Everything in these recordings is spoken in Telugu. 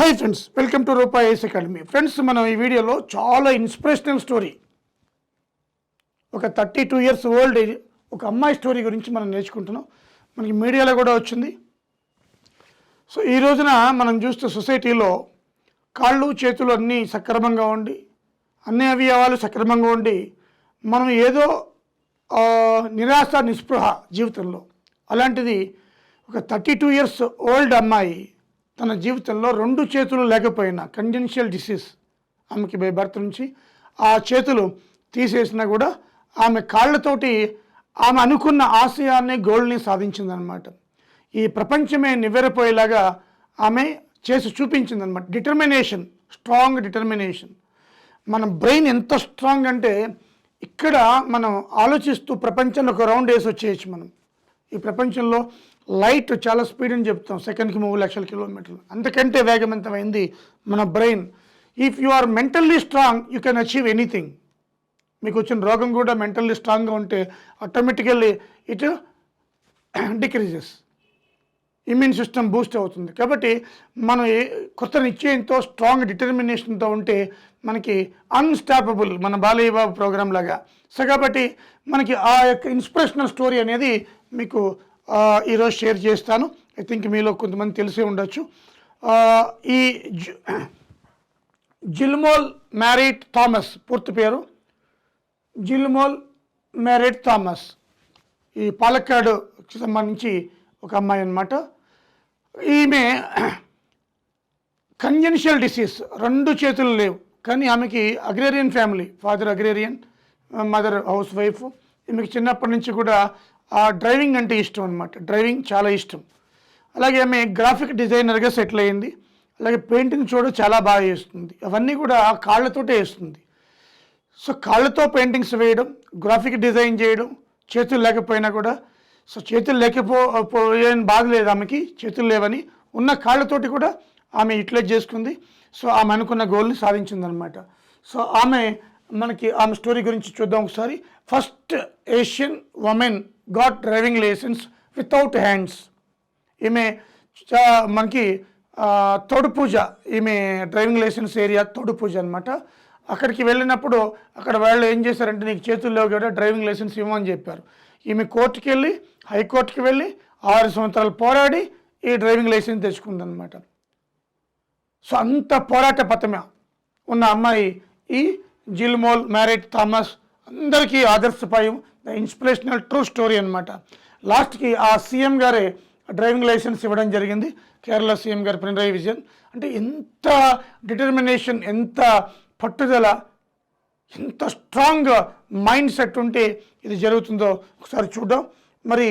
Hi friends, welcome to Rupa IAS academy. Friends, మనం ఈ వీడియోలో చాలా ఇన్స్పిరేషనల్ స్టోరీ, ఒక 32 years ఓల్డ్ ఒక అమ్మాయి స్టోరీ గురించి మనం నేర్చుకుంటున్నాం. మనకి మీడియాలో కూడా వచ్చింది. సో ఈ రోజున మనం చూస్తే సొసైటీలో కాళ్ళు చేతులు అన్నీ సక్రమంగా ఉండి, అన్ని అవయవాలు సక్రమంగా ఉండి, మనం ఏదో నిరాశ నిస్పృహ జీవితంలో, అలాంటిది ఒక 32 years ఓల్డ్ అమ్మాయి తన జీవితంలో 2 చేతులు లేకపోయినా, కంజెన్షియల్ డిసీజ్ ఆమెకి బై బర్త్ నుంచి, ఆ చేతులు తీసేసినా కూడా ఆమె కాళ్ళతోటి ఆమె అనుకున్న ఆశయాన్ని, గోల్ని సాధించిందనమాట. ఈ ప్రపంచమే నివ్వెరపోయేలాగా ఆమె చేసి చూపించిందనమాట. Determination, strong determination. మన బ్రెయిన్ ఎంత స్ట్రాంగ్ అంటే, ఇక్కడ మనం ఆలోచిస్తూ ప్రపంచంలో ఒక రౌండ్ వేసి వచ్చేయచ్చు. మనం ఈ ప్రపంచంలో లైట్ చాలా స్పీడ్ అని చెప్తాం, సెకండ్కి 3 లక్షల కిలోమీటర్లు, అంతకంటే వేగవంతమైంది మన brain. If you are mentally strong, you can achieve anything. మీకు వచ్చిన రోగం కూడా మెంటల్లీ స్ట్రాంగ్గా ఉంటే automatically it decreases, immune system boost అవుతుంది. కాబట్టి మనం కొత్త నిశ్చయంతో, స్ట్రాంగ్ డిటర్మినేషన్తో ఉంటే మనకి అన్స్టాపబుల్, మన బాలయ్య బాబు ప్రోగ్రామ్ లాగా. సో కాబట్టి మనకి ఆ యొక్క ఇన్స్పిరేషనల్ స్టోరీ అనేది మీకు ఈరోజు షేర్ చేస్తాను. ఐ థింక్ మీలో కొంతమంది తెలిసే ఉండొచ్చు. ఈ జిల్మోల్ మ్యారీట్ థామస్, పూర్తి పేరు జిల్మోల్ మ్యారీట్ థామస్. ఈ పాలక్కాడుకి సంబంధించి ఒక అమ్మాయి అన్నమాట. ఈమె కంజెన్షియల్ డిసీజ్, 2 చేతులు లేవు, కానీ ఆమెకి agrarian family, father agrarian, mother house wife. ఈమెకి చిన్నప్పటి నుంచి కూడా డ్రైవింగ్ అంటే ఇష్టం అనమాట. డ్రైవింగ్ చాలా ఇష్టం. అలాగే ఆమె గ్రాఫిక్ డిజైనర్గా సెటిల్ అయ్యింది. అలాగే పెయింటింగ్ చూడ చాలా బాగా వేస్తుంది. అవన్నీ కూడా కాళ్ళతోటే వేస్తుంది. సో కాళ్ళతో పెయింటింగ్స్ వేయడం, గ్రాఫిక్ డిజైన్ చేయడం, చేతులు లేకపోయినా కూడా. సో చేతులు లేకపోయిన బాధ లేదు ఆమెకి, చేతులు లేవని, ఉన్న కాళ్ళతోటి కూడా ఆమె యూటిలైజ్ చేసుకుంది. సో ఆమె అనుకున్న గోల్ని సాధించిందనమాట. సో ఆమె స్టోరీ గురించి చూద్దాం ఒకసారి. First Asian women got driving licence without hands. ఈమె మనకి తోడుపూజ, ఈమె డ్రైవింగ్ లైసెన్స్ ఏరియా తోడుపూజ అనమాట. అక్కడికి వెళ్ళినప్పుడు అక్కడ వాళ్ళు ఏం చేశారంటే, నీకు చేతులు లేవు కదా, డ్రైవింగ్ లైసెన్స్ ఇవ్వమని చెప్పారు. ఈమె కోర్టుకి వెళ్ళి, హైకోర్టుకి వెళ్ళి 6 సంవత్సరాలు పోరాడి ఈ డ్రైవింగ్ లైసెన్స్ తెచ్చుకుందనమాట. సో అంత పోరాట పథమే ఉన్న అమ్మాయి ఈ జిల్మోల్ మ్యారీట్ థామస్. అందరికీ ఆదర్శపాయం, ద ఇన్స్పిరేషనల్ ట్రూ స్టోరీ అనమాట. లాస్ట్కి ఆ సీఎం గారే డ్రైవింగ్ లైసెన్స్ ఇవ్వడం జరిగింది, కేరళ సీఎం గారు పినరయి విజయన్. అంటే ఎంత డిటర్మినేషన్, ఎంత పట్టుదల, ఎంత స్ట్రాంగ్ మైండ్ సెట్ ఉంటే ఇది జరుగుతుందో ఒకసారి చూద్దాం. మరి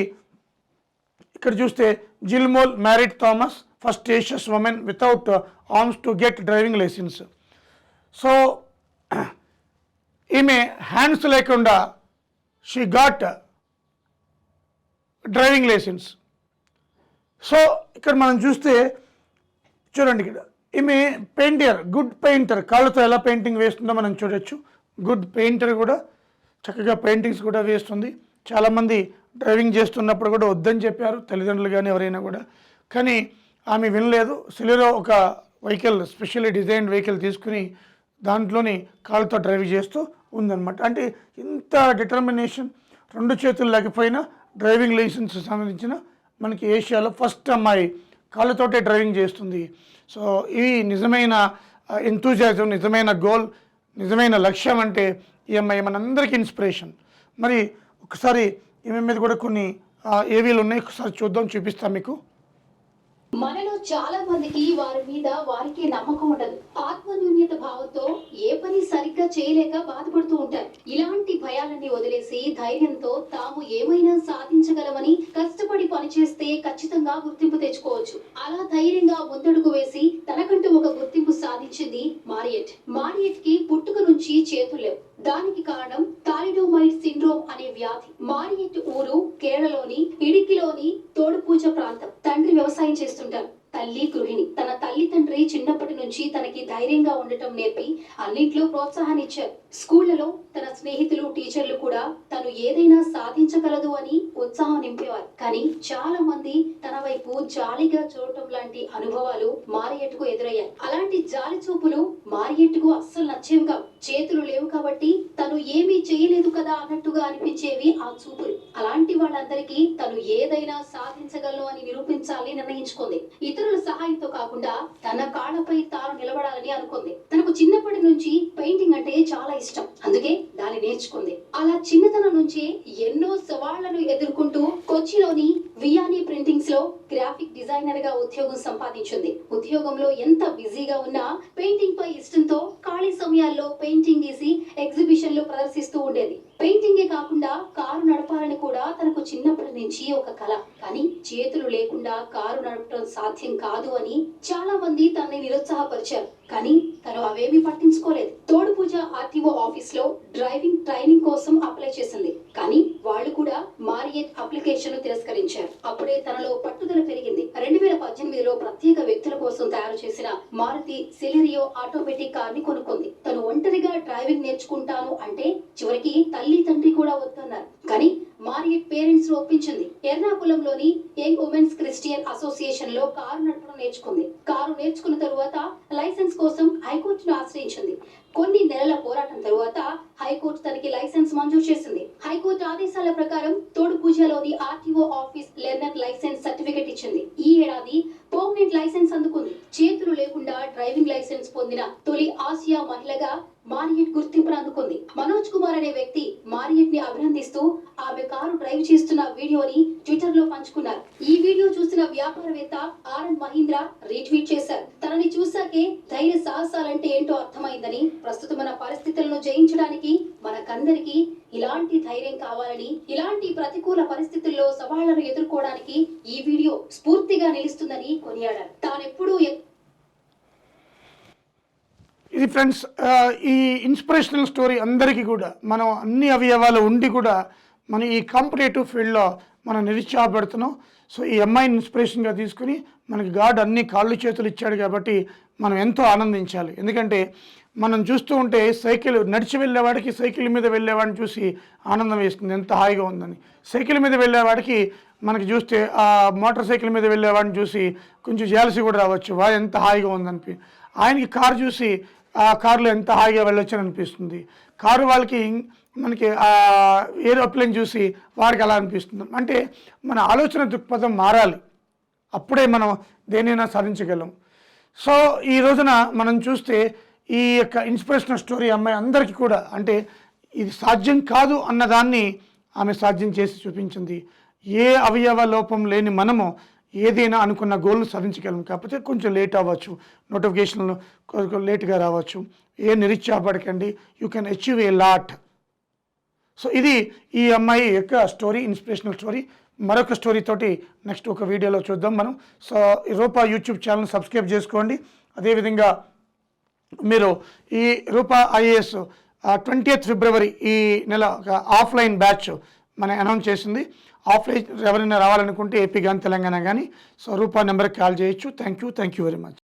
ఇక్కడ చూస్తే Jilumol Mariet Thomas, first Asian women without arms to get driving licence. So ఈమె హ్యాండ్స్ లేకుండా she got driving licence. So ఇక్కడ మనం చూస్తే చూడండి, ఇక్కడ ఈమె పెయింటర్, గుడ్ పెయింటర్, కాళ్ళతో ఎలా పెయింటింగ్ వేస్తుందో మనం చూడొచ్చు. గుడ్ పెయింటర్ కూడా చక్కగా పెయింటింగ్స్ కూడా వేస్తుంది. చాలామంది డ్రైవింగ్ చేస్తున్నప్పుడు కూడా వద్దని చెప్పారు, తల్లిదండ్రులు కానీ ఎవరైనా కూడా, కానీ ఆమె వినలేదు. సిలిరో ఒక వెహికల్, స్పెషల్లీ డిజైన్డ్ వెహికల్ తీసుకుని దాంట్లోని కాళ్ళతో డ్రైవ్ చేస్తూ ఉందన్నమాట. అంటే ఇంత డిటర్మినేషన్, 2 చేతులు లేకపోయినా డ్రైవింగ్ లైసెన్స్ సంబంధించిన మనకి ఏషియాలో ఫస్ట్ అమ్మాయి కాళ్ళతోటే డ్రైవింగ్ చేస్తుంది. సో ఇది నిజమైన ఎంతూజియాజం, నిజమైన గోల్, నిజమైన లక్ష్యం అంటే ఈ అమ్మాయి మనందరికీ ఇన్స్పిరేషన్. మరి ఒకసారి ఈమె మీద కూడా కొన్ని ఏవీలు ఉన్నాయి, ఒకసారి చూద్దాం, చూపిస్తాం మీకు. మనలో చాలా మందికి వారి మీద వారికి నమ్మకం ఉండదు. ఆత్మన్యూన్యత భావంతో ఏ పని సరిగ్గా చేయలేక బాధపడుతూ ఉంటారు. ఇలాంటి భయాలన్నీ వదిలేసి ధైర్యంతో తాము ఏమైనా సాధించగలమని కష్టపడి పనిచేస్తే ఖచ్చితంగా గుర్తింపు తెచ్చుకోవచ్చు. అలా ధైర్యంగా ముందడుగు వేసి తనకంటూ ఒక గుర్తింపు సాధించింది మారియట్. మారియట్ కి పుట్టుక నుంచి చేతులు లేవు. దానికి కారణం థాలిడోమైడ్ సిండ్రోమ్ అనే వ్యాధి. మారియట్ ఊరు కేరళలోని తోడుపూజ ప్రాంతం. తండ్రి వ్యవసాయం చేస్తుంటారు, తల్లి గృహిణి. తన తల్లి తండ్రి చిన్నప్పటి నుంచి నుంచి తనకి ధైర్యంగా ఉండటం నేర్పి అన్నింట్లో ప్రోత్సాహాన్ని ఇచ్చారు. స్కూళ్లలో తన స్నేహితులు, టీచర్లు కూడా తను ఏదైనా సాధించగలదు అని ఉత్సాహం నింపేవారు. కానీ చాలా మంది తన వైపు జాలిగా చూడటం లాంటి అనుభవాలు మారియట్టుకు ఎదురయ్యాయి. అలాంటి జాలి చూపులు మారియట్టుకు అస్సలు నచ్చేవి కావు. చేతులు లేవు కాబట్టి తను ఏమీ చేయలేదు కదా అన్నట్టుగా అనిపించేవి ఆ చూపులు. అలాంటి వాళ్ళందరికీ తను ఏదైనా సాధించగలను అని నిరూపించాలని నిర్ణయించుకుంది. ఇతరుల సహాయంతో కాకుండా తన కాళ్ళపై తాను నిలబడాలని అనుకుంది. తనకు చిన్నప్పటి నుంచి పెయింటింగ్ అంటే చాలా ఇష్టం, అందుకే దాన్ని నేర్చుకుంది. అలా చిన్నతనం నుంచే ఎన్నో సవాళ్లను ఎదుర్కొంటూ కొచ్చిలోని వియానీ ప్రింటింగ్స్ లో గ్రాఫిక్ డిజైనర్ గా ఉద్యోగం సంపాదించింది. ఉద్యోగంలో ఎంత బిజీగా ఉన్నా పెయింటింగ్ పై ఇష్టంతో ఖాళీ సమయాల్లో పెయింటింగ్ గీసి ఎగ్జిబిషన్ లో ప్రదర్శిస్తూ ఉండేది. పెయింటింగే కాకుండా కారు నడపాలని కూడా తనకు చిన్నప్పటి నుంచి ఒక కల. కానీ చేతులు లేకుండా కారు నడపడం సాధ్యం కాదు అని చాలా మంది తనని నిరుత్సాహపరిచారు. కానీ తను అవేమీ పట్టించుకోలేదు. తోడుపూజ ఆర్టీఓ ఆఫీస్ లో డ్రైవింగ్ ట్రైనింగ్ కోసం అప్లై చేసింది. కానీ వాళ్ళు కూడా మారియట్ అప్లికేషన్ తిరస్కరించారు. అప్పుడే తనలో పట్టుదల పెరిగింది. 2018లో ప్రత్యేక వ్యక్తుల కోసం తయారు చేసిన మారుతి సెలెరియో ఆటోమేటిక్ కార్ ని కొనుక్కుంది. తను ఒంటరిగా డ్రైవింగ్ నేర్చుకుంటాను అంటే చివరికి తల్లి తండ్రి కూడా వద్దన్నారు. కానీ మారియట్ పేరెంట్స్ ఒప్పించింది. ఎర్నాకుళంలోని యంగ్ ఉమెన్స్ క్రిస్టియన్ అసోసియేషన్ లో కారు నడపడం నేర్చుకుంది. కారు నేర్చుకున్న తరువాత లైసెన్స్ కోసం హైకోర్టును ఆశ్రయించింది. కొన్ని నెలల పోరాటం తరువాత హైకోర్టు తనకి లైసెన్స్ మంజూరు చేసింది. హైకోర్టు ఆదేశాల ప్రకారం తోడుపూజలోని RTO office learner licence certificate ఇచ్చింది. ఈ ఏడాది పర్మనెంట్ లైసెన్స్ అందుకుంది. చేతులు లేకుండా డ్రైవింగ్ లైసెన్స్ పొందిన తొలి ఆసియా మహిళగా మారియట్ గుర్తింపును అందుకుంది. మనోజ్ కుమార్ అనే వ్యక్తి మారియట్ ని అభినందిస్తూ ఆమె కారు డ్రైవ్ చేస్తున్న వీడియోని ట్విట్టర్ లో పంచుకున్నారు. ఈ వీడియో చూసిన వ్యాపారవేత్త ఆనంద్ మహీంద్రా రీట్వీట్ చేశారు. తనని చూశాకే ధైర్య సాహసాలంటే ఏంటో అర్థమైందని, ప్రస్తుతం మన పరిస్థితులను జయించడానికి మనకందరికీ ఇలాంటి ధైర్యం కావాలని, ఇలాంటి ప్రతికూల పరిస్థితుల్లో సవాళ్లను ఎదుర్కోవడానికి ఈ వీడియో స్ఫూర్తిగా నిలుస్తుందని కొనియాడారు. తానెప్పుడూ ఇది ఫ్రెండ్స్, ఈ ఇన్స్పిరేషనల్ స్టోరీ అందరికీ కూడా, మనం అన్ని అవయవాలు ఉండి కూడా మనం ఈ కాంపిటేటివ్ ఫీల్డ్లో మనం నిరుత్సాహపడుతున్నాం. సో ఈ అమ్మాయిని ఇన్స్పిరేషన్గా తీసుకుని మనకి గాడ్ అన్ని కాళ్ళు చేతులు ఇచ్చాడు కాబట్టి మనం ఎంతో ఆనందించాలి. ఎందుకంటే మనం చూస్తూ ఉంటే సైకిల్ నడిచి వెళ్ళేవాడికి సైకిల్ మీద వెళ్ళేవాడిని చూసి ఆనందం వేస్తుంది, ఎంత హాయిగా ఉందని. సైకిల్ మీద వెళ్ళేవాడికి మనకి చూస్తే ఆ మోటార్ సైకిల్ మీద వెళ్ళేవాడిని చూసి కొంచెం జాలసీ కూడా రావచ్చు, వాడు ఎంత హాయిగా ఉందని. ఆయనకి కారు చూసి ఆ కారులో ఎంత హాయిగా వెళ్ళొచ్చు అని అనిపిస్తుంది. కారు వాళ్ళకి మనకి ఆ ఏరోప్లేన్ చూసి వాడికి అలా అనిపిస్తుంది. అంటే మన ఆలోచన దృక్పథం మారాలి, అప్పుడే మనం దేనైనా సాధించగలం. సో ఈ రోజున మనం చూస్తే ఈ యొక్క ఇన్స్పిరేషనల్ స్టోరీ అమ్మాయి అందరికీ కూడా, అంటే ఇది సాధ్యం కాదు అన్నదాన్ని ఆమె సాధ్యం చేసి చూపించింది. ఏ అవయవ లోపం లేని మనము ఏదైనా అనుకున్న గోల్ను సాధించగలం. కాకపోతే కొంచెం లేట్ అవ్వచ్చు, నోటిఫికేషన్లు లేట్గా రావచ్చు. ఏ నిరుత్సాహపడకండి, you can achieve a lot. So ఇది ఈ అమ్మాయి యొక్క స్టోరీ, ఇన్స్పిరేషనల్ స్టోరీ. మరొక స్టోరీ తోటి నెక్స్ట్ ఒక వీడియోలో చూద్దాం మనం. So Roopa YouTube channel subscribe చేసుకోండి. అదేవిధంగా మీరు ఈ రూపా ఐఏఎస్ 20th ఫిబ్రవరి ఈ నెల ఒక ఆఫ్లైన్ బ్యాచ్ మనం అనౌన్స్ చేసింది. ఆఫ్లైన్ ఎవరైనా రావాలనుకుంటే ఏపీ కానీ తెలంగాణ కానీ, సో రూపా నెంబర్కి కాల్ చేయొచ్చు. Thank you very much.